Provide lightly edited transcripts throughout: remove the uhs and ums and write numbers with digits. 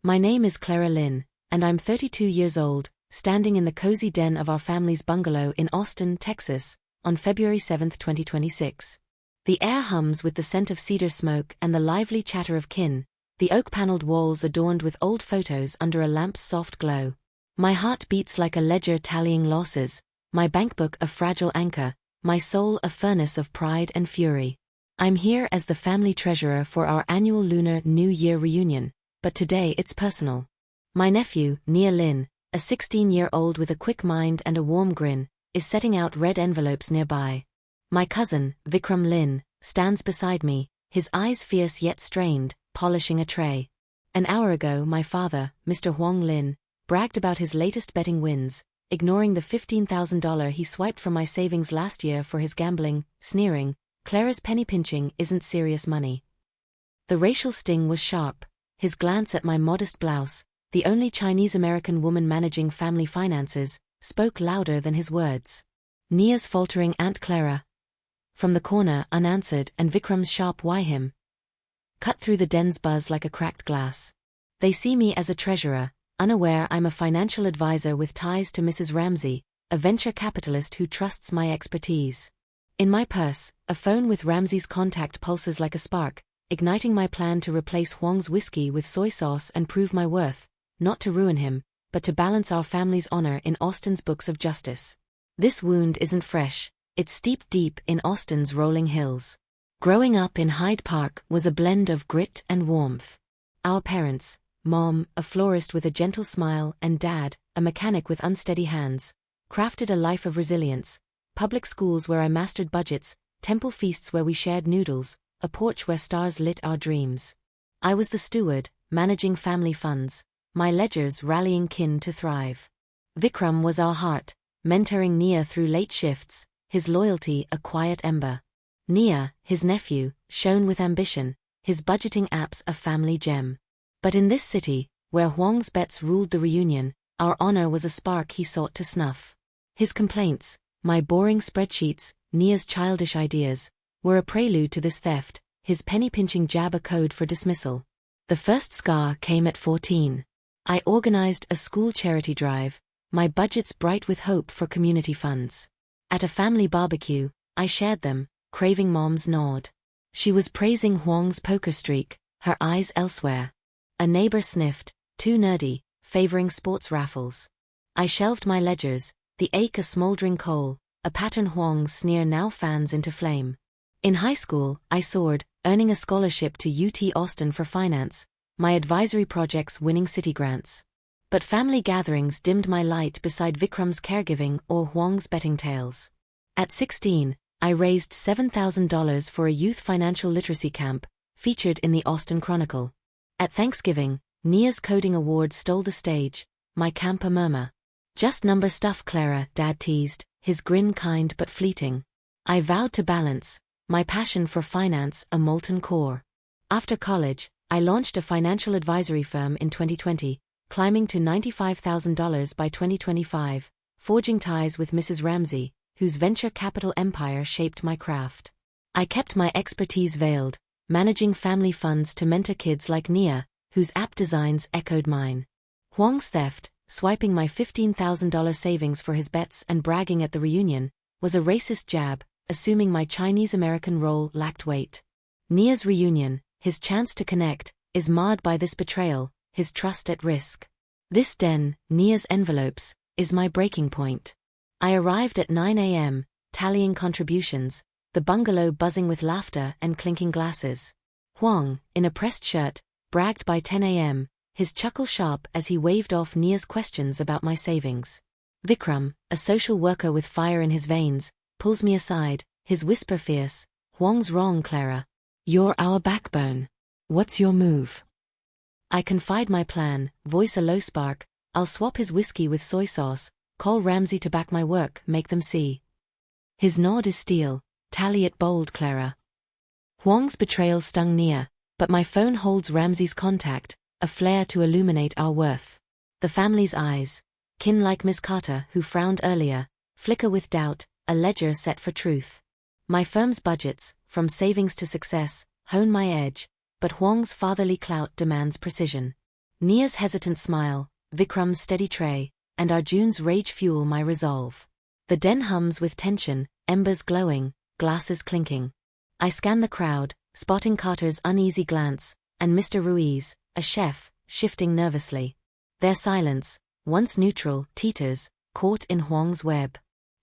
My name is Clara Lynn, and I'm 32 years old, standing in the cozy den of our family's bungalow in Austin, Texas, on February 7, 2026. The air hums with the scent of cedar smoke and the lively chatter of kin, the oak-paneled walls adorned with old photos under a lamp's soft glow. My heart beats like a ledger tallying losses, my bankbook a fragile anchor, my soul a furnace of pride and fury. I'm here as the family treasurer for our annual Lunar New Year reunion, but today it's personal. My nephew, Nia Lin, a 16-year-old with a quick mind and a warm grin, is setting out red envelopes nearby. My cousin, Vikram Lin, stands beside me, his eyes fierce yet strained, polishing a tray. An hour ago my father, Mr. Huang Lin, bragged about his latest betting wins, ignoring the $15,000 he swiped from my savings last year for his gambling, sneering, "Clara's penny pinching isn't serious money." The racial sting was sharp. His glance at my modest blouse, the only Chinese-American woman managing family finances, spoke louder than his words. Nia's faltering Aunt Clara, from the corner unanswered, and Vikram's sharp "why him?" cut through the den's buzz like a cracked glass. They see me as a treasurer, unaware I'm a financial advisor with ties to Mrs. Ramsey, a venture capitalist who trusts my expertise. In my purse, a phone with Ramsey's contact pulses like a spark, igniting my plan to replace Huang's whiskey with soy sauce and prove my worth, not to ruin him, but to balance our family's honor in Austin's books of justice. This wound isn't fresh. It's steeped deep in Austin's rolling hills. Growing up in Hyde Park was a blend of grit and warmth. Our parents, Mom, a florist with a gentle smile, and Dad, a mechanic with unsteady hands, crafted a life of resilience. Public schools where I mastered budgets, temple feasts where we shared noodles, a porch where stars lit our dreams. I was the steward, managing family funds, my ledgers rallying kin to thrive. Vikram was our heart, mentoring Nia through late shifts, his loyalty a quiet ember. Nia, his nephew, shone with ambition, his budgeting apps a family gem. But in this city, where Huang's bets ruled the reunion, our honor was a spark he sought to snuff. His complaints, my boring spreadsheets, Nia's childish ideas, were a prelude to this theft, his penny-pinching jab a code for dismissal. The first scar came at 14. I organized a school charity drive, my budgets bright with hope for community funds. At a family barbecue, I shared them, craving Mom's nod. She was praising Huang's poker streak, her eyes elsewhere. A neighbor sniffed, too nerdy, favoring sports raffles. I shelved my ledgers, the ache a smoldering coal, a pattern Huang's sneer now fans into flame. In high school, I soared, earning a scholarship to UT Austin for finance, my advisory projects winning city grants. But family gatherings dimmed my light beside Vikram's caregiving or Huang's betting tales. At 16, I raised $7,000 for a youth financial literacy camp, featured in the Austin Chronicle. At Thanksgiving, Nia's coding award stole the stage, my camp a murmur. "Just number stuff, Clara," Dad teased, his grin kind but fleeting. I vowed to balance, my passion for finance a molten core. After college, I launched a financial advisory firm in 2020, climbing to $95,000 by 2025, forging ties with Mrs. Ramsey, whose venture capital empire shaped my craft. I kept my expertise veiled, managing family funds to mentor kids like Nia, whose app designs echoed mine. Huang's theft, swiping my $15,000 savings for his bets and bragging at the reunion, was a racist jab, assuming my Chinese-American role lacked weight. Nia's reunion, his chance to connect, is marred by this betrayal, his trust at risk. This den, Nia's envelopes, is my breaking point. I arrived at 9 a.m., tallying contributions, the bungalow buzzing with laughter and clinking glasses. Huang, in a pressed shirt, bragged by 10 a.m., his chuckle sharp as he waved off Nia's questions about my savings. Vikram, a social worker with fire in his veins, pulls me aside, his whisper fierce, "Huang's wrong, Clara. You're our backbone. What's your move?" I confide my plan, voice a low spark, "I'll swap his whiskey with soy sauce, call Ramsey to back my work, make them see." His nod is steel, "Tally it bold, Clara." Huang's betrayal stung Nia, but my phone holds Ramsey's contact, a flare to illuminate our worth. The family's eyes, kin like Miss Carter who frowned earlier, flicker with doubt, a ledger set for truth. My firm's budgets, from savings to success, hone my edge, but Huang's fatherly clout demands precision. Nia's hesitant smile, Vikram's steady tray, and Arjun's rage fuel my resolve. The den hums with tension, embers glowing, glasses clinking. I scan the crowd, spotting Carter's uneasy glance, and Mr. Ruiz, a chef, shifting nervously. Their silence, once neutral, teeters, caught in Huang's web.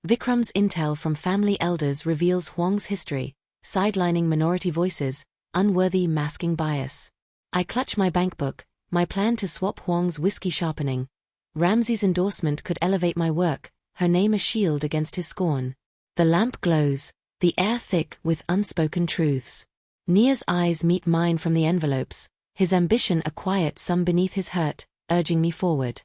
Vikram's intel from family elders reveals Huang's history, sidelining minority voices, unworthy masking bias. I clutch my bankbook, my plan to swap Huang's whiskey sharpening. Ramsey's endorsement could elevate my work, her name a shield against his scorn. The lamp glows, the air thick with unspoken truths. Nia's eyes meet mine from the envelopes, his ambition a quiet sum beneath his hurt, urging me forward.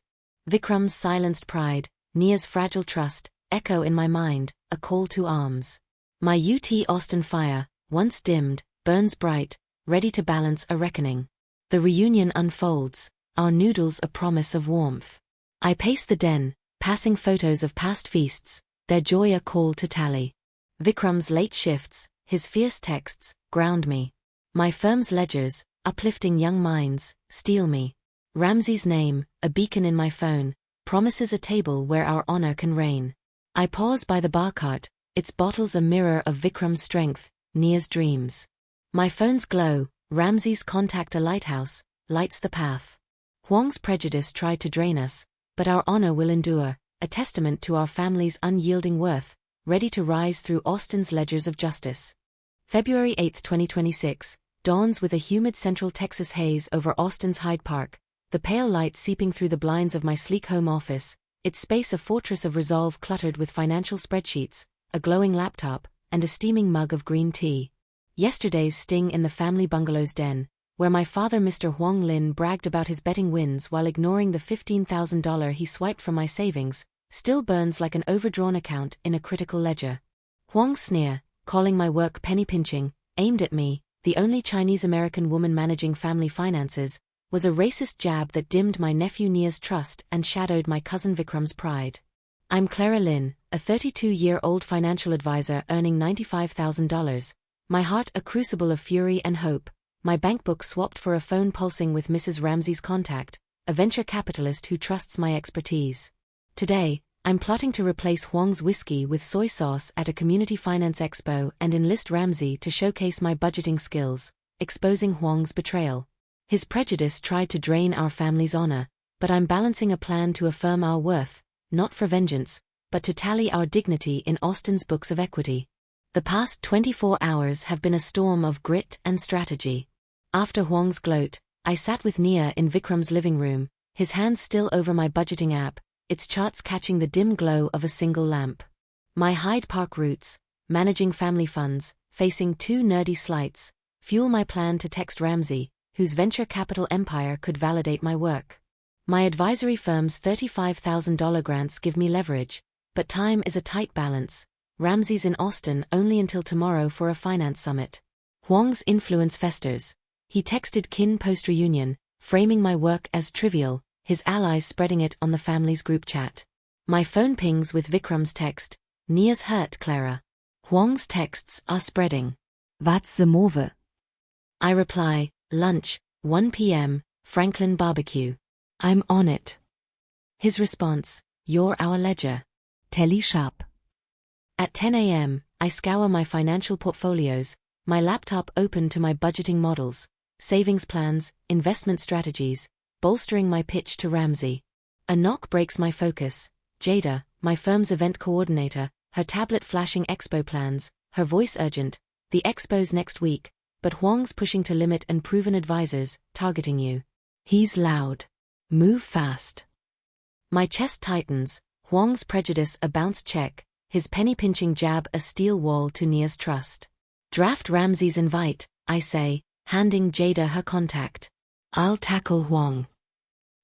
Vikram's silenced pride, Nia's fragile trust, echo in my mind, a call to arms. My UT Austin fire, once dimmed, burns bright, ready to balance a reckoning. The reunion unfolds, our noodles a promise of warmth. I pace the den, passing photos of past feasts, their joy a call to tally. Vikram's late shifts, his fierce texts, ground me. My firm's ledgers, uplifting young minds, steel me. Ramsey's name, a beacon in my phone, promises a table where our honor can reign. I pause by the bar cart, its bottles a mirror of Vikram's strength, Nia's dreams. My phone's glow, Ramsey's contact a lighthouse, lights the path. Huang's prejudice tried to drain us, but our honor will endure, a testament to our family's unyielding worth, ready to rise through Austin's ledgers of justice. February 8, 2026, dawns with a humid Central Texas haze over Austin's Hyde Park, the pale light seeping through the blinds of my sleek home office, its space a fortress of resolve cluttered with financial spreadsheets, a glowing laptop, and a steaming mug of green tea. Yesterday's sting in the family bungalow's den, where my father Mr. Huang Lin bragged about his betting wins while ignoring the $15,000 he swiped from my savings, still burns like an overdrawn account in a critical ledger. Huang's sneer, calling my work penny-pinching, aimed at me, the only Chinese-American woman managing family finances, was a racist jab that dimmed my nephew Nia's trust and shadowed my cousin Vikram's pride. I'm Clara Lin, a 32-year-old financial advisor earning $95,000, my heart a crucible of fury and hope, my bankbook swapped for a phone pulsing with Mrs. Ramsey's contact, a venture capitalist who trusts my expertise. Today, I'm plotting to replace Huang's whiskey with soy sauce at a community finance expo and enlist Ramsey to showcase my budgeting skills, exposing Huang's betrayal. His prejudice tried to drain our family's honor, but I'm balancing a plan to affirm our worth, not for vengeance, but to tally our dignity in Austin's books of equity. The past 24 hours have been a storm of grit and strategy. After Huang's gloat, I sat with Nia in Vikram's living room, his hands still over my budgeting app, its charts catching the dim glow of a single lamp. My Hyde Park roots, managing family funds, facing two nerdy slights, fuel my plan to text Ramsey, whose venture capital empire could validate my work. My advisory firm's $35,000 grants give me leverage, but time is a tight balance. Ramsey's in Austin only until tomorrow for a finance summit. Huang's influence festers. He texted Kin post-reunion, framing my work as trivial, his allies spreading it on the family's group chat. My phone pings with Vikram's text, Nia's hurt, Clara. Huang's texts are spreading. What's the move? I reply, lunch, 1 p.m., Franklin barbecue. I'm on it. His response, you're our ledger. Telly sharp. At 10 a.m., I scour my financial portfolios, my laptop open to my budgeting models, savings plans, investment strategies, bolstering my pitch to Ramsey. A knock breaks my focus. Jada, my firm's event coordinator, her tablet flashing expo plans, her voice urgent, the expo's next week, but Huang's pushing to limit and proven advisors, targeting you. He's loud. Move fast. My chest tightens, Huang's prejudice a bounce check, his penny-pinching jab a steel wall to Nia's trust. Draft Ramsey's invite, I say, handing Jada her contact. I'll tackle Huang.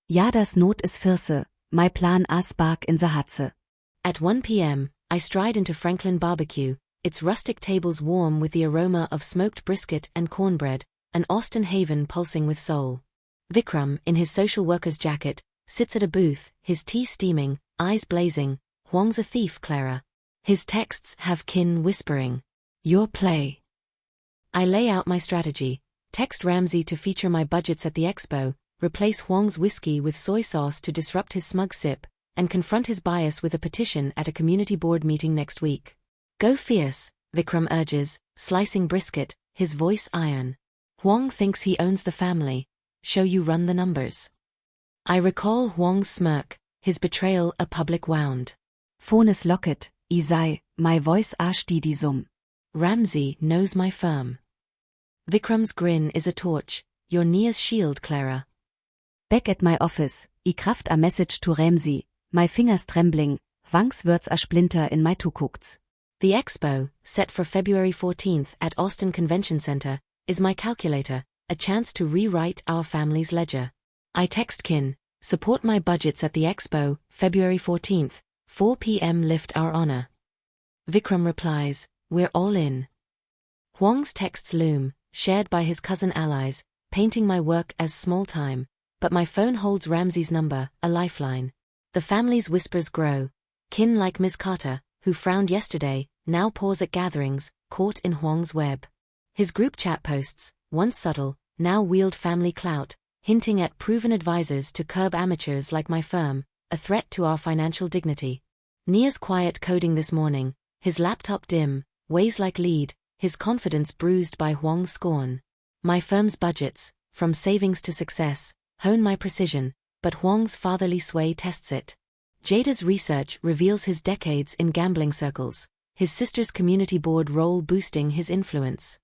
Ja, das Not is Fürse, my plan asbark in the Hatze. At 1 p.m., I stride into Franklin barbecue, its rustic tables warm with the aroma of smoked brisket and cornbread, an Austin haven pulsing with soul. Vikram, in his social worker's jacket, sits at a booth, his tea steaming, eyes blazing. Huang's a thief, Clara. His texts have Kin whispering, your play. I lay out my strategy, text Ramsey to feature my budgets at the expo, replace Huang's whiskey with soy sauce to disrupt his smug sip, and confront his bias with a petition at a community board meeting next week. Go fierce, Vikram urges, slicing brisket, his voice iron. Huang thinks he owns the family. Show you run the numbers. I recall Huang's smirk, his betrayal a public wound. Phones locket, Isai, my voice ashti die sum. Ramsey knows my firm. Vikram's grin is a torch, your Nia's shield, Clara. Back at my office, I craft a message to Ramsey, my fingers trembling, wangs words a splinter in my tukukts. The expo, set for February 14th at Austin Convention Center, is my calculator, a chance to rewrite our family's ledger. I text Kin, support my budgets at the expo, February 14th, 4 p.m. lift our honor. Vikram replies, we're all in. Huang's texts loom, shared by his cousin allies, painting my work as small time, but my phone holds Ramsey's number, a lifeline. The family's whispers grow. Kin, like Ms. Carter, who frowned yesterday, now pause at gatherings, caught in Huang's web. His group chat posts, once subtle, now wield family clout, hinting at proven advisors to curb amateurs like my firm, a threat to our financial dignity. Nia's quiet coding this morning, his laptop dim, weighs like lead, his confidence bruised by Huang's scorn. My firm's budgets, from savings to success, hone my precision, but Huang's fatherly sway tests it. Jada's research reveals his decades in gambling circles, his sister's community board role boosting his influence.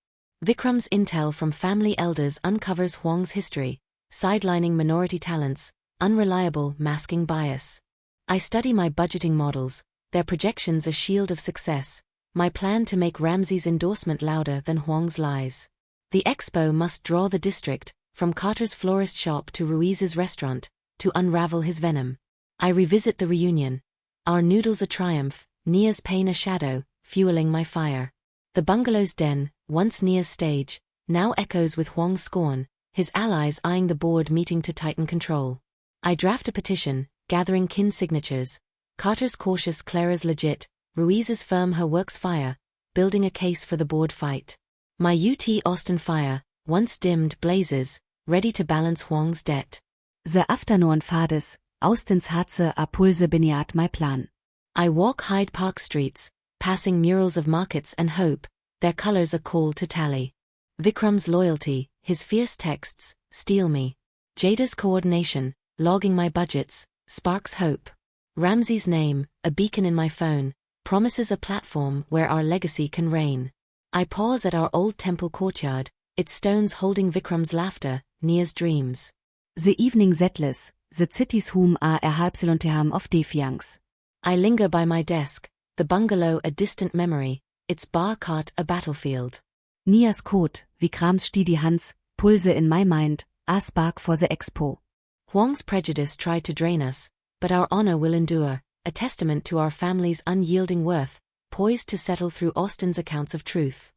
Vikram's intel from family elders uncovers Huang's history, sidelining minority talents, unreliable masking bias. I study my budgeting models, their projections a shield of success, my plan to make Ramsey's endorsement louder than Huang's lies. The expo must draw the district, from Carter's florist shop to Ruiz's restaurant, to unravel his venom. I revisit the reunion. Our noodles a triumph, Nia's pain a shadow, fueling my fire. The bungalow's den, once Nia's stage, now echoes with Huang's scorn, his allies eyeing the board meeting to tighten control. I draft a petition, gathering Kin signatures. Carter's cautious, Clara's legit, Ruiz's firm her works fire, building a case for the board fight. My UT Austin fire, once dimmed, blazes, ready to balance Huang's debt. The afternoon fades, Austin's Hatze a Pulse biniat my plan. I walk Hyde Park streets, passing murals of markets and hope, their colors a call to tally. Vikram's loyalty, his fierce texts, steel me. Jada's coordination, logging my budgets, sparks hope. Ramsey's name, a beacon in my phone, promises a platform where our legacy can reign. I pause at our old temple courtyard, its stones holding Vikram's laughter, Nia's dreams. The evening settles, the city's home are erhalbselonterham of defiance. I linger by my desk, the bungalow a distant memory, its bar cart a battlefield. Nia's code, Vikram's steady hands, Pulse in my mind, a spark for the expo. Huang's prejudice tried to drain us, but our honor will endure, a testament to our family's unyielding worth, poised to settle through Austin's accounts of truth.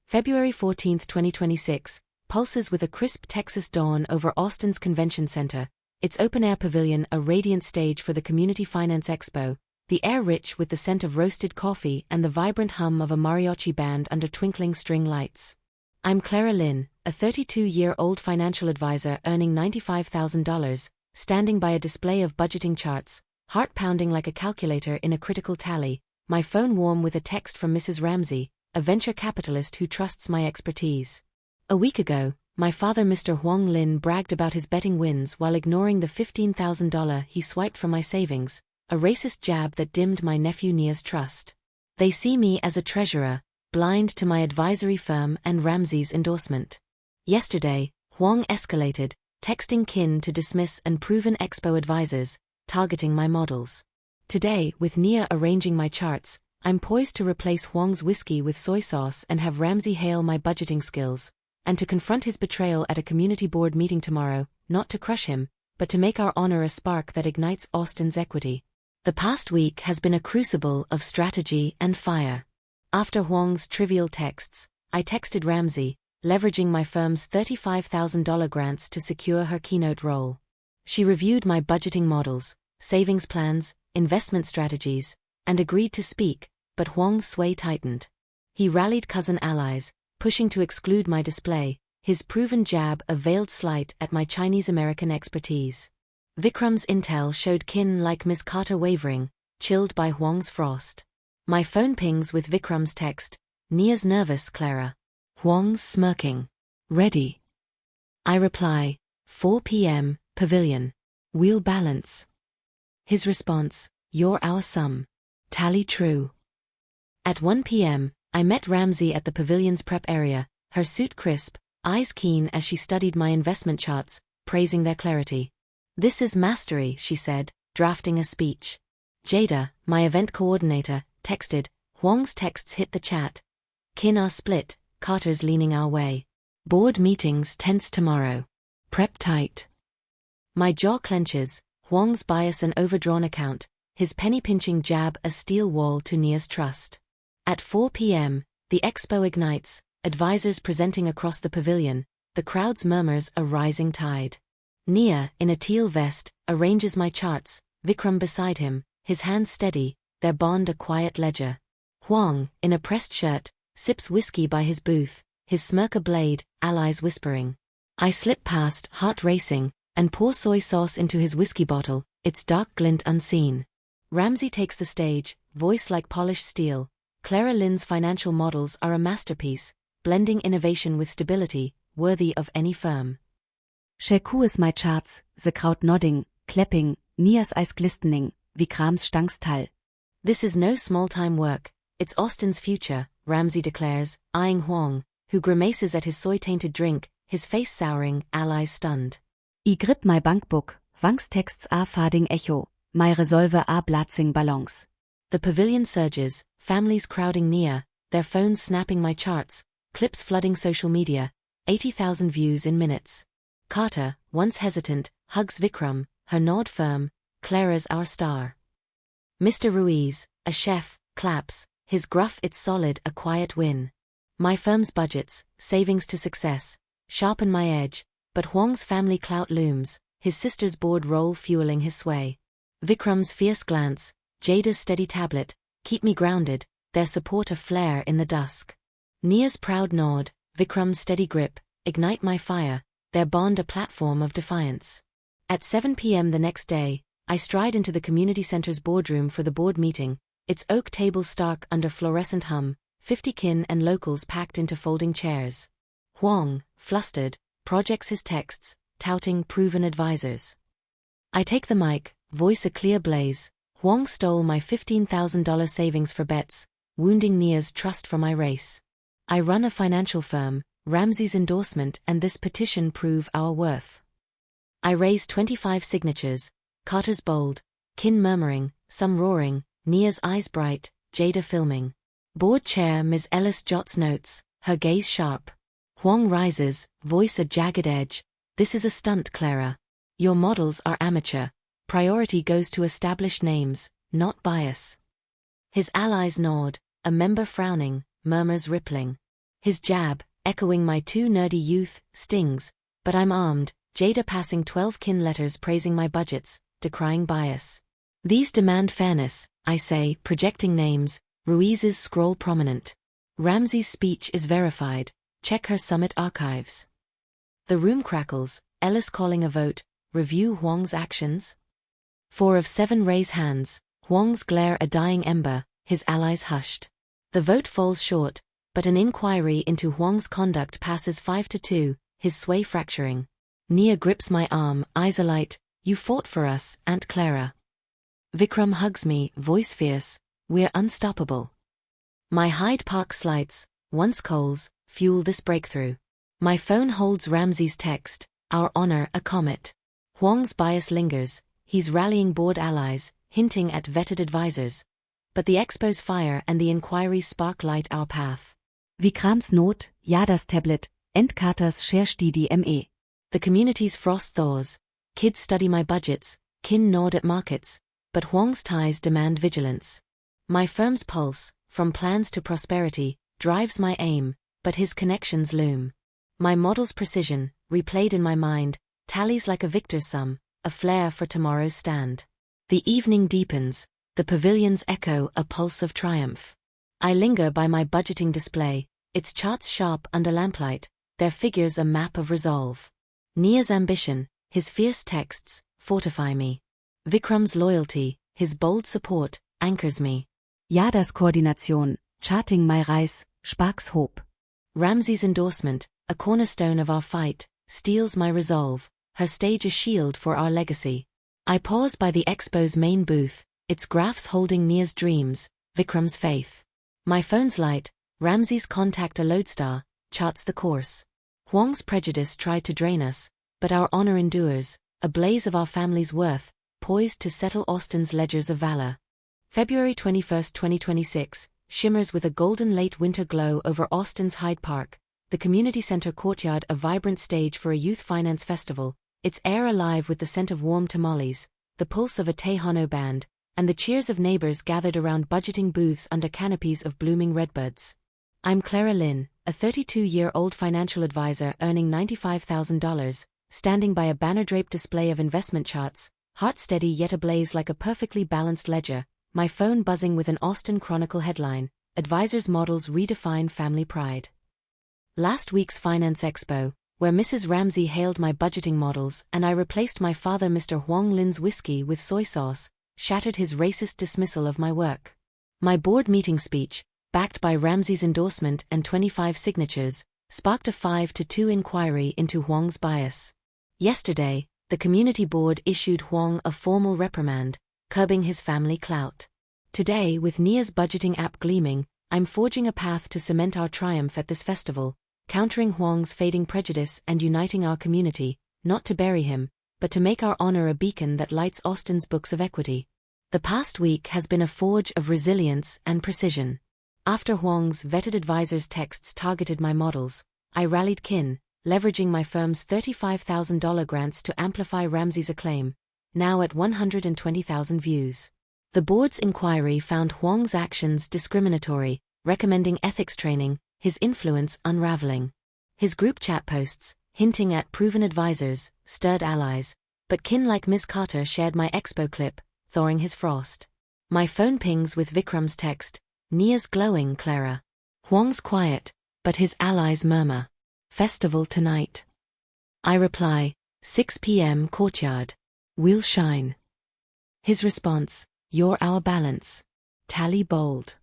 February 14, 2026, pulses with a crisp Texas dawn over Austin's Convention Center, its open-air pavilion a radiant stage for the Community Finance Expo, the air rich with the scent of roasted coffee and the vibrant hum of a mariachi band under twinkling string lights. I'm Clara Lynn, a 32-year-old financial advisor earning $95,000, standing by a display of budgeting charts, heart pounding like a calculator in a critical tally, my phone warm with a text from Mrs. Ramsey, a venture capitalist who trusts my expertise. A week ago, my father Mr. Huang Lin bragged about his betting wins while ignoring the $15,000 he swiped from my savings, a racist jab that dimmed my nephew Nia's trust. They see me as a treasurer, blind to my advisory firm and Ramsey's endorsement. Yesterday, Huang escalated, texting Kin to dismiss unproven expo advisors, targeting my models. Today, with Nia arranging my charts, I'm poised to replace Huang's whiskey with soy sauce and have Ramsey hail my budgeting skills, and to confront his betrayal at a community board meeting tomorrow, not to crush him, but to make our honor a spark that ignites Austin's equity. The past week has been a crucible of strategy and fire. After Huang's trivial texts, I texted Ramsey, leveraging my firm's $35,000 grants to secure her keynote role. She reviewed my budgeting models, savings plans, investment strategies, and agreed to speak, but Huang's sway tightened. He rallied cousin allies, pushing to exclude my display, his proven jab a veiled slight at my Chinese-American expertise. Vikram's intel showed kin like Miss Carter wavering, chilled by Huang's frost. My phone pings with Vikram's text, Nia's nervous, Clara. Huang's smirking. Ready. I reply, 4 p.m., pavilion. Wheel balance. His response, you're our sum. Tally true. At 1 p.m., I met Ramsey at the pavilion's prep area, her suit crisp, eyes keen as she studied my investment charts, praising their clarity. This is mastery, she said, drafting a speech. Jada, my event coordinator, texted. Huang's texts hit the chat. Kin are split, Carter's leaning our way. Board meetings tense tomorrow. Prep tight. My jaw clenches, Huang's bias an overdrawn account, his penny-pinching jab a steel wall to Nia's trust. At 4 p.m., the expo ignites, advisors presenting across the pavilion, the crowd's murmurs a rising tide. Nia, in a teal vest, arranges my charts, Vikram beside him, his hands steady, their bond a quiet ledger. Huang, in a pressed shirt, sips whiskey by his booth, his smirk a blade, allies whispering. I slip past, heart racing, and pour soy sauce into his whiskey bottle, its dark glint unseen. Ramsey takes the stage, voice like polished steel. Clara Lynn's financial models are a masterpiece, blending innovation with stability, worthy of any firm. Check who is my charts, the crowd nodding, clapping, Nia's eyes glistening, Vikram's Stangstall. This is no small-time work, it's Austin's future, Ramsey declares, eyeing Huang, who grimaces at his soy-tainted drink, his face souring, allies stunned. I grip my bankbook, Wang's texts are fading echo, my resolver are blitzing ballons. The pavilion surges, families crowding Nia, their phones snapping my charts, clips flooding social media, 80,000 views in minutes. Carter, once hesitant, hugs Vikram, her nod firm, Clara's our star. Mr. Ruiz, a chef, claps, his gruff it's solid a quiet win. My firm's budgets, savings to success, sharpen my edge, but Huang's family clout looms, his sister's board roll fueling his sway. Vikram's fierce glance, Jada's steady tablet, keep me grounded, their support a flare in the dusk. Nia's proud nod, Vikram's steady grip, ignite my fire, their bond a platform of defiance. At 7 p.m. the next day, I stride into the community center's boardroom for the board meeting, its oak table stark under fluorescent hum, 50 kin and locals packed into folding chairs. Huang, flustered, projects his texts, touting proven advisors. I take the mic, voice a clear blaze. Huang stole my $15,000 savings for bets, wounding Nia's trust for my race. I run a financial firm, Ramsey's endorsement and this petition prove our worth. I raise 25 signatures, Carter's bold, kin murmuring, some roaring, Nia's eyes bright, Jada filming. Board chair Ms. Ellis jots notes, her gaze sharp. Huang rises, voice a jagged edge, this is a stunt, Clara. Your models are amateur. Priority goes to established names, not bias. His allies nod, a member frowning, murmurs rippling. His jab, echoing my too nerdy youth, stings, but I'm armed, Jada passing 12 kin letters praising my budgets, decrying bias. These demand fairness, I say, projecting names, Ruiz's scroll prominent. Ramsey's speech is verified, check her summit archives. The room crackles, Ellis calling a vote, review Huang's actions. 4 of 7 raise hands, Huang's glare a dying ember, his allies hushed. The vote falls short, but an inquiry into Huang's conduct passes 5-2, his sway fracturing. Nia grips my arm, eyes alight, you fought for us, Aunt Clara. Vikram hugs me, voice fierce, we're unstoppable. My Hyde Park slights, once coals, fuel this breakthrough. My phone holds Ramsey's text, our honor a comet. Huang's bias lingers, he's rallying board allies, hinting at vetted advisors. But the expo's fire and the inquiry's spark light our path. Vikrams Not, ja das Tablet, Carter's shares die ME. The community's frost thaws, kids study my budgets, kin nod at markets, but Huang's ties demand vigilance. My firm's pulse, from plans to prosperity, drives my aim, but his connections loom. My model's precision, replayed in my mind, tallies like a victor's sum, a flair for tomorrow's stand. The evening deepens, the pavilion's echo a pulse of triumph. I linger by my budgeting display, its charts sharp under lamplight, their figures a map of resolve. Nia's ambition, his fierce texts, fortify me. Vikram's loyalty, his bold support, anchors me. Yadas Koordination, Charting my Reis, sparks hope. Ramsey's endorsement, a cornerstone of our fight, steels my resolve, her stage a shield for our legacy. I pause by the expo's main booth, its graphs holding Nia's dreams, Vikram's faith. My phone's light, Ramsey's contact a lodestar, charts the course. Huang's prejudice tried to drain us, but our honor endures, a blaze of our family's worth, poised to settle Austin's ledgers of valor. February 21, 2026, shimmers with a golden late winter glow over Austin's Hyde Park, the community center courtyard a vibrant stage for a youth finance festival, its air alive with the scent of warm tamales, the pulse of a Tejano band, and the cheers of neighbors gathered around budgeting booths under canopies of blooming redbuds. I'm Clara Lynn, a 32-year-old financial advisor earning $95,000, standing by a banner-draped display of investment charts, heart steady yet ablaze like a perfectly balanced ledger, my phone buzzing with an Austin Chronicle headline, Advisors' Models Redefine Family Pride. Last week's Finance Expo, where Mrs. Ramsey hailed my budgeting models and I replaced my father Mr. Huang Lin's whiskey with soy sauce, shattered his racist dismissal of my work. My board meeting speech, backed by Ramsey's endorsement and 25 signatures, sparked a 5-2 inquiry into Huang's bias. Yesterday, the community board issued Huang a formal reprimand, curbing his family clout. Today, with Nia's budgeting app gleaming, I'm forging a path to cement our triumph at this festival, countering Huang's fading prejudice and uniting our community, not to bury him, but to make our honor a beacon that lights Austin's books of equity. The past week has been a forge of resilience and precision. After Huang's vetted advisors' texts targeted my models, I rallied kin, leveraging my firm's $35,000 grants to amplify Ramsey's acclaim, now at 120,000 views. The board's inquiry found Huang's actions discriminatory, recommending ethics training, his influence unraveling. His group chat posts, hinting at proven advisors, stirred allies, but kin like Ms. Carter shared my expo clip, thawing his frost. My phone pings with Vikram's text, Nia's glowing, Clara. Huang's quiet, but his allies murmur. Festival tonight. I reply, 6 p.m. courtyard. We'll shine. His response, you're our balance. Tally bold.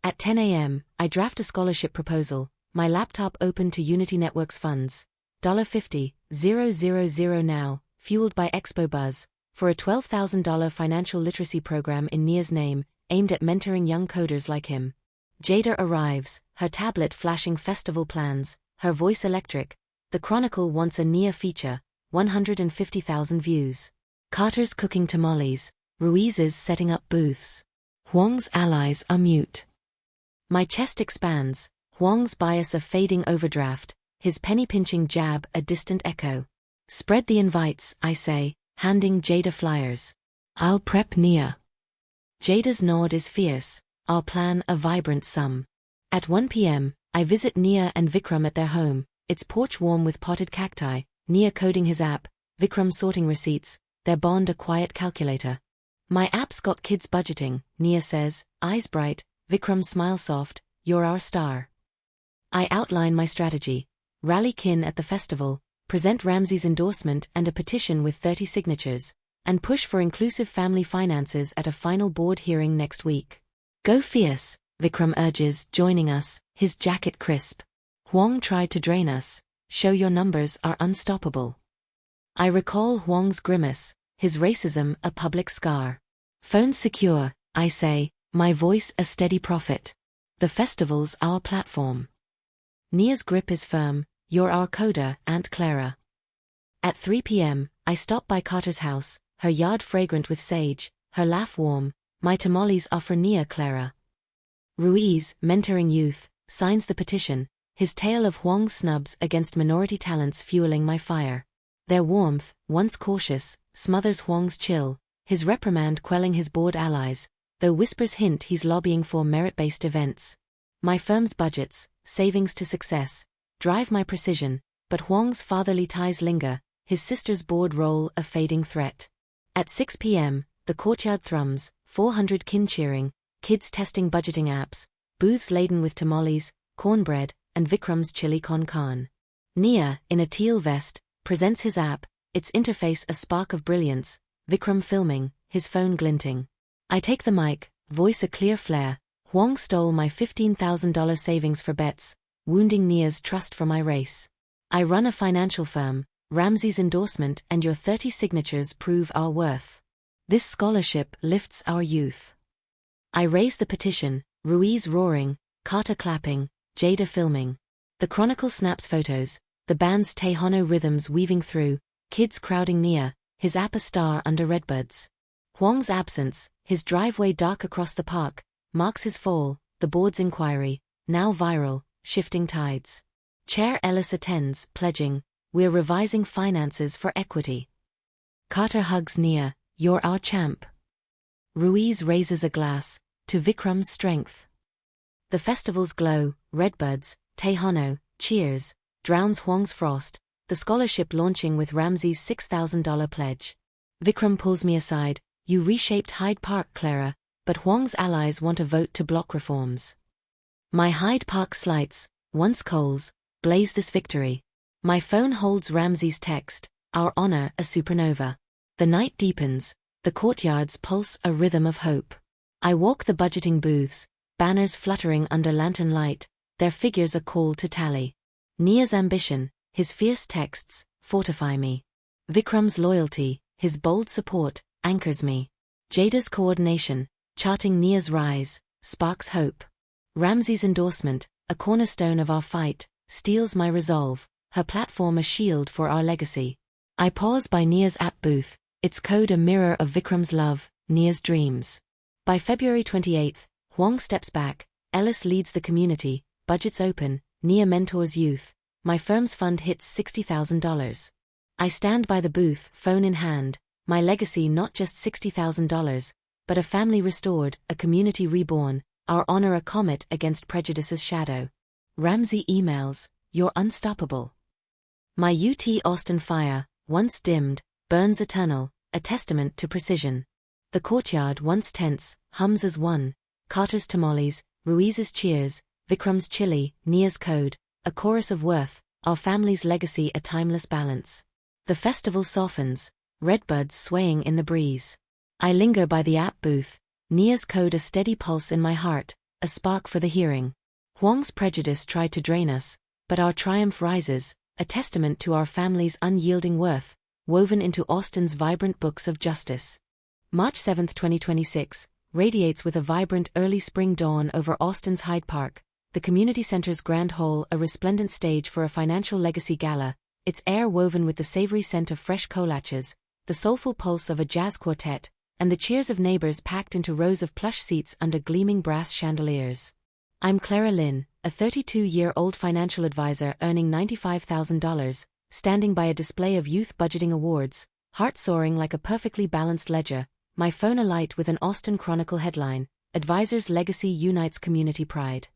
At 10 a.m., I draft a scholarship proposal, my laptop open to Unity Networks funds. $50,000 now, fueled by Expo Buzz, for a $12,000 financial literacy program in Nia's name, aimed at mentoring young coders like him. Jada arrives, her tablet flashing festival plans, her voice electric. The Chronicle wants a Nia feature, 150,000 views. Carter's cooking tamales, Ruiz's setting up booths. Huang's allies are mute. My chest expands, Huang's bias a fading overdraft, his penny-pinching jab a distant echo. Spread the invites, I say, handing Jada flyers. I'll prep Nia. Jada's nod is fierce, our plan a vibrant sum. At 1 p.m., I visit Nia and Vikram at their home, its porch warm with potted cacti, Nia coding his app, Vikram sorting receipts, their bond a quiet calculator. My app's got kids budgeting, Nia says, eyes bright, Vikram smile soft, you're our star. I outline my strategy. Rally kin at the festival, present Ramsey's endorsement and a petition with 30 signatures, and push for inclusive family finances at a final board hearing next week. Go fierce, Vikram urges, joining us, his jacket crisp. Huang tried to drain us, show your numbers are unstoppable. I recall Huang's grimace, his racism a public scar. Phone secure, I say, my voice a steady profit. The festival's our platform. Nia's grip is firm, you're our coder, Aunt Clara. At 3 p.m., I stop by Carter's house, her yard fragrant with sage, her laugh warm, my tamales are for Nia, Clara. Ruiz, mentoring youth, signs the petition, his tale of Huang's snubs against minority talents fueling my fire. Their warmth, once cautious, smothers Huang's chill, his reprimand quelling his board allies, though whispers hint he's lobbying for merit-based events. My firm's budgets, savings to success, drive my precision, but Huang's fatherly ties linger, his sister's board role a fading threat. At 6 p.m., the courtyard thrums, 400 kin cheering, kids testing budgeting apps, booths laden with tamales, cornbread, and Vikram's chili con carne. Nia, in a teal vest, presents his app, its interface a spark of brilliance, Vikram filming, his phone glinting. I take the mic, voice a clear flare. Huang stole my $15,000 savings for bets, wounding Nia's trust for my race. I run a financial firm, Ramsey's endorsement and your 30 signatures prove our worth. This scholarship lifts our youth. I raise the petition, Ruiz roaring, Carter clapping, Jada filming. The Chronicle snaps photos, the band's Tejano rhythms weaving through, kids crowding Nia, his app a star under redbuds. Huang's absence, his driveway dark across the park, marks his fall, the board's inquiry, now viral, shifting tides. Chair Ellis attends, pledging, we're revising finances for equity. Carter hugs Nia, you're our champ. Ruiz raises a glass, to Vikram's strength. The festival's glow, redbuds, Tejano, cheers, drowns Huang's frost, the scholarship launching with Ramsey's $6,000 pledge. Vikram pulls me aside, you reshaped Hyde Park, Clara, but Huang's allies want a vote to block reforms. My Hyde Park slights, once coals, blaze this victory. My phone holds Ramsey's text, our honor a supernova. The night deepens, the courtyards pulse a rhythm of hope. I walk the budgeting booths, banners fluttering under lantern light, their figures a call to tally. Nia's ambition, his fierce texts, fortify me. Vikram's loyalty, his bold support, anchors me. Jada's coordination, charting Nia's rise, sparks hope. Ramsey's endorsement, a cornerstone of our fight, steels my resolve, her platform a shield for our legacy. I pause by Nia's app booth, its code a mirror of Vikram's love, Nia's dreams. By February 28, Huang steps back, Ellis leads the community, budgets open, Nia mentors youth, my firm's fund hits $60,000. I stand by the booth, phone in hand, my legacy not just $60,000, but a family restored, a community reborn, our honor a comet against prejudice's shadow. Ramsey emails, you're unstoppable. My UT Austin fire, once dimmed, burns eternal, a testament to precision. The courtyard once tense, hums as one, Carter's tamales, Ruiz's cheers, Vikram's chili, Nia's code, a chorus of worth, our family's legacy a timeless balance. The festival softens, redbuds swaying in the breeze. I linger by the app booth, Nia's code a steady pulse in my heart, a spark for the hearing. Huang's prejudice tried to drain us, but our triumph rises, a testament to our family's unyielding worth, woven into Austin's vibrant books of justice. March 7, 2026, radiates with a vibrant early spring dawn over Austin's Hyde Park, the community center's grand hall a resplendent stage for a financial legacy gala, its air woven with the savory scent of fresh collages, the soulful pulse of a jazz quartet, and the cheers of neighbors packed into rows of plush seats under gleaming brass chandeliers. I'm Clara Lynn, a 32-year-old financial advisor earning $95,000, standing by a display of youth budgeting awards, heart soaring like a perfectly balanced ledger, my phone alight with an Austin Chronicle headline, Advisor's Legacy Unites Community Pride.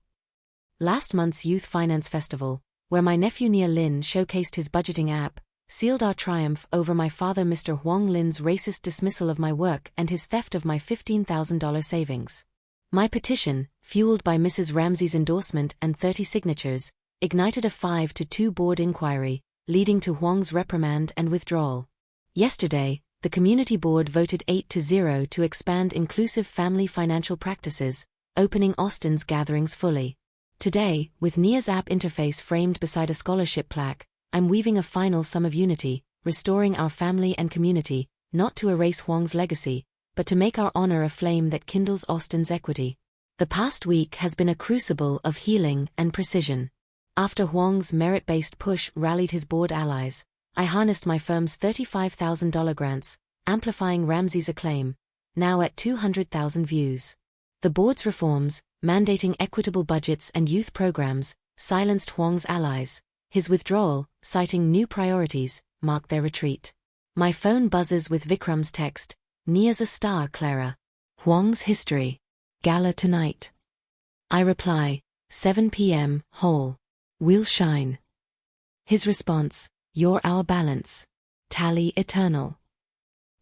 Last month's Youth Finance Festival, where my nephew Nia Lin showcased his budgeting app, sealed our triumph over my father Mr. Huang Lin's racist dismissal of my work and his theft of my $15,000 savings. My petition, fueled by Mrs. Ramsey's endorsement and 30 signatures, ignited a 5-2 board inquiry, leading to Huang's reprimand and withdrawal. Yesterday, the community board voted 8-0 to expand inclusive family financial practices, opening Austin's gatherings fully. Today, with Nia's app interface framed beside a scholarship plaque, I'm weaving a final sum of unity, restoring our family and community, not to erase Huang's legacy, but to make our honor a flame that kindles Austin's equity. The past week has been a crucible of healing and precision. After Huang's merit-based push rallied his board allies, I harnessed my firm's $35,000 grants, amplifying Ramsey's acclaim, now at 200,000 views. The board's reforms, mandating equitable budgets and youth programs, silenced Huang's allies. His withdrawal, citing new priorities, marked their retreat. My phone buzzes with Vikram's text, Nia's a star, Clara. Huang's history. Gala tonight. I reply, 7 p.m., Hall. We'll shine. His response, you're our balance. Tally eternal.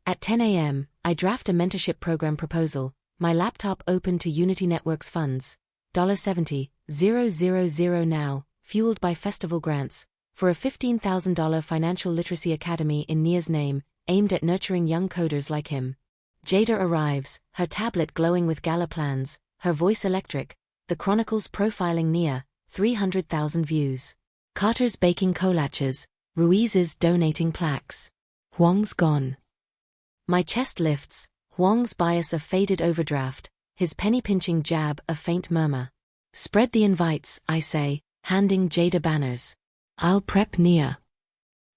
At 10 a.m., I draft a mentorship program proposal, my laptop open to Unity Networks funds, $70,000 now, fueled by festival grants, for a $15,000 financial literacy academy in Nia's name, aimed at nurturing young coders like him. Jada arrives, her tablet glowing with gala plans, her voice electric, the Chronicles profiling Nia, 300,000 views. Carter's baking collages, Ruiz's donating plaques. Huang's gone. My chest lifts, Huang's bias a faded overdraft, his penny-pinching jab a faint murmur. Spread the invites, I say, handing Jada banners. I'll prep Nia.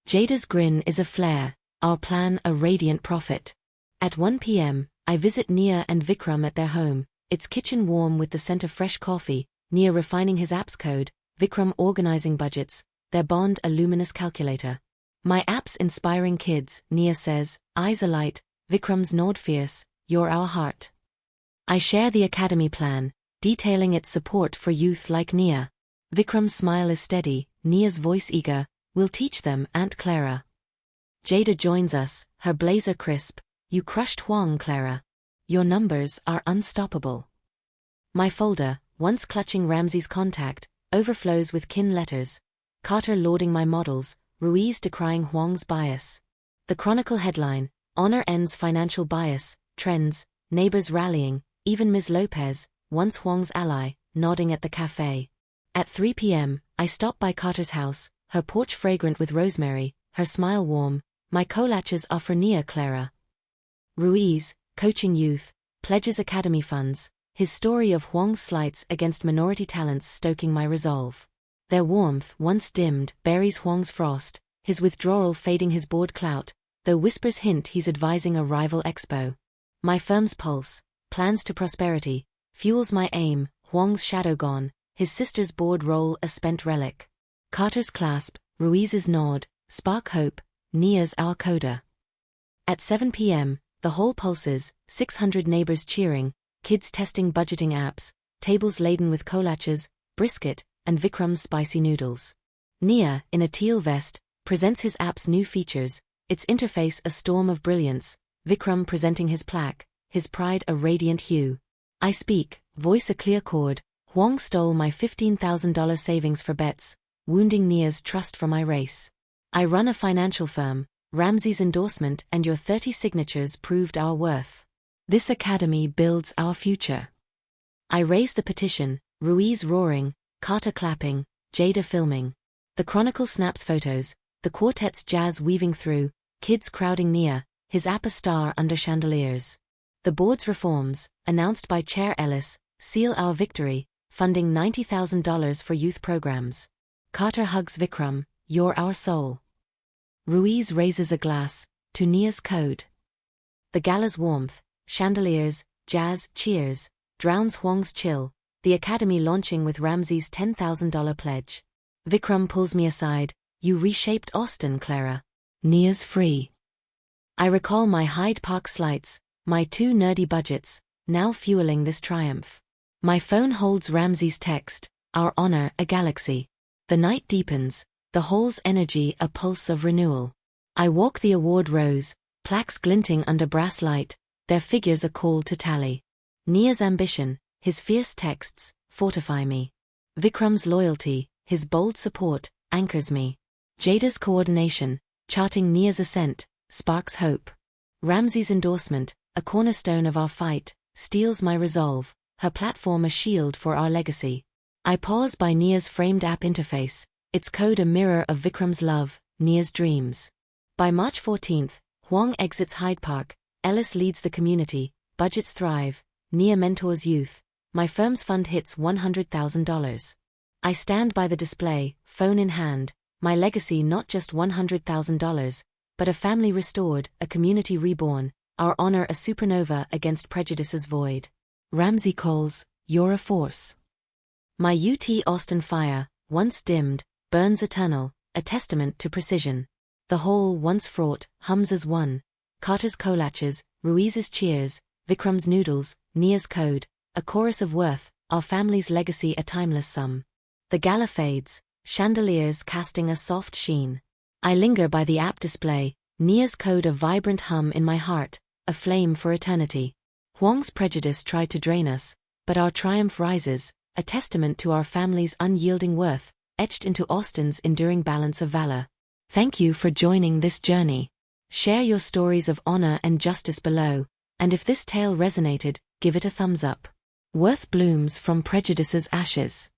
Jada's grin is a flare, our plan a radiant profit. At 1 p.m., I visit Nia and Vikram at their home, its kitchen warm with the scent of fresh coffee, Nia refining his apps code, Vikram organizing budgets, their bond a luminous calculator. My app's inspiring kids, Nia says, eyes alight, Vikram's nod fierce, you're our heart. I share the academy plan, detailing its support for youth like Nia. Vikram's smile is steady, Nia's voice eager, we'll teach them, Aunt Clara. Jada joins us, her blazer crisp, you crushed Huang, Clara. Your numbers are unstoppable. My folder, once clutching Ramsey's contact, overflows with kin letters. Carter lauding my models, Ruiz decrying Huang's bias. The Chronicle headline, Honor ends financial bias, trends, neighbors rallying, even Ms. Lopez, once Huang's ally, nodding at the cafe. At 3 p.m., I stop by Carter's house, her porch fragrant with rosemary, her smile warm, my collages are for Nia, Clara. Ruiz, coaching youth, pledges academy funds, his story of Huang's slights against minority talents stoking my resolve. Their warmth, once dimmed, buries Huang's frost, his withdrawal fading his board clout, though whispers hint he's advising a rival expo. My firm's pulse, plans to prosperity, fuels my aim, Huang's shadow gone, his sister's board roll a spent relic. Carter's clasp, Ruiz's nod, spark hope, Nia's our coda. At 7 p.m., the hall pulses, 600 neighbors cheering, kids testing budgeting apps, tables laden with collages, brisket, and Vikram's spicy noodles. Nia, in a teal vest, presents his app's new features, its interface a storm of brilliance, Vikram presenting his plaque, his pride a radiant hue. I speak, voice a clear chord, Huang stole my $15,000 savings for bets, wounding Nia's trust for my race. I run a financial firm, Ramsey's endorsement and your 30 signatures proved our worth. This academy builds our future. I raise the petition, Ruiz roaring, Carter clapping, Jada filming. The Chronicle snaps photos, the quartet's jazz weaving through, kids crowding Nia, his app a star under chandeliers. The board's reforms, announced by Chair Ellis, seal our victory, funding $90,000 for youth programs. Carter hugs Vikram, you're our soul. Ruiz raises a glass, to Nia's code. The gala's warmth, chandeliers, jazz, cheers, drowns Huang's chill, the academy launching with Ramsey's $10,000 pledge. Vikram pulls me aside, you reshaped Austin, Clara. Nia's free. I recall my Hyde Park slights, my 2 nerdy budgets, now fueling this triumph. My phone holds Ramsey's text, our honor a galaxy. The night deepens, the hall's energy a pulse of renewal. I walk the award rows, plaques glinting under brass light, their figures a call to tally. Nia's ambition, his fierce texts, fortify me. Vikram's loyalty, his bold support, anchors me. Jada's coordination, charting Nia's ascent, sparks hope. Ramsey's endorsement, a cornerstone of our fight, steels my resolve, her platform a shield for our legacy. I pause by Nia's framed app interface, its code a mirror of Vikram's love, Nia's dreams. By March 14th, Huang exits Hyde Park, Ellis leads the community, budgets thrive, Nia mentors youth, my firm's fund hits $100,000. I stand by the display, phone in hand, my legacy not just $100,000, but a family restored, a community reborn, our honor a supernova against prejudice's void. Ramsey calls, you're a force. My UT Austin fire, once dimmed, burns eternal, a testament to precision. The hall, once fraught, hums as one. Carter's collages, Ruiz's cheers, Vikram's noodles, Nia's code, a chorus of worth, our family's legacy a timeless sum. The gala fades, chandeliers casting a soft sheen. I linger by the app display, Nia's code a vibrant hum in my heart, a flame for eternity. Huang's prejudice tried to drain us, but our triumph rises, a testament to our family's unyielding worth, etched into Austen's enduring balance of valor. Thank you for joining this journey. Share your stories of honor and justice below, and if this tale resonated, give it a thumbs up. Worth blooms from prejudice's ashes.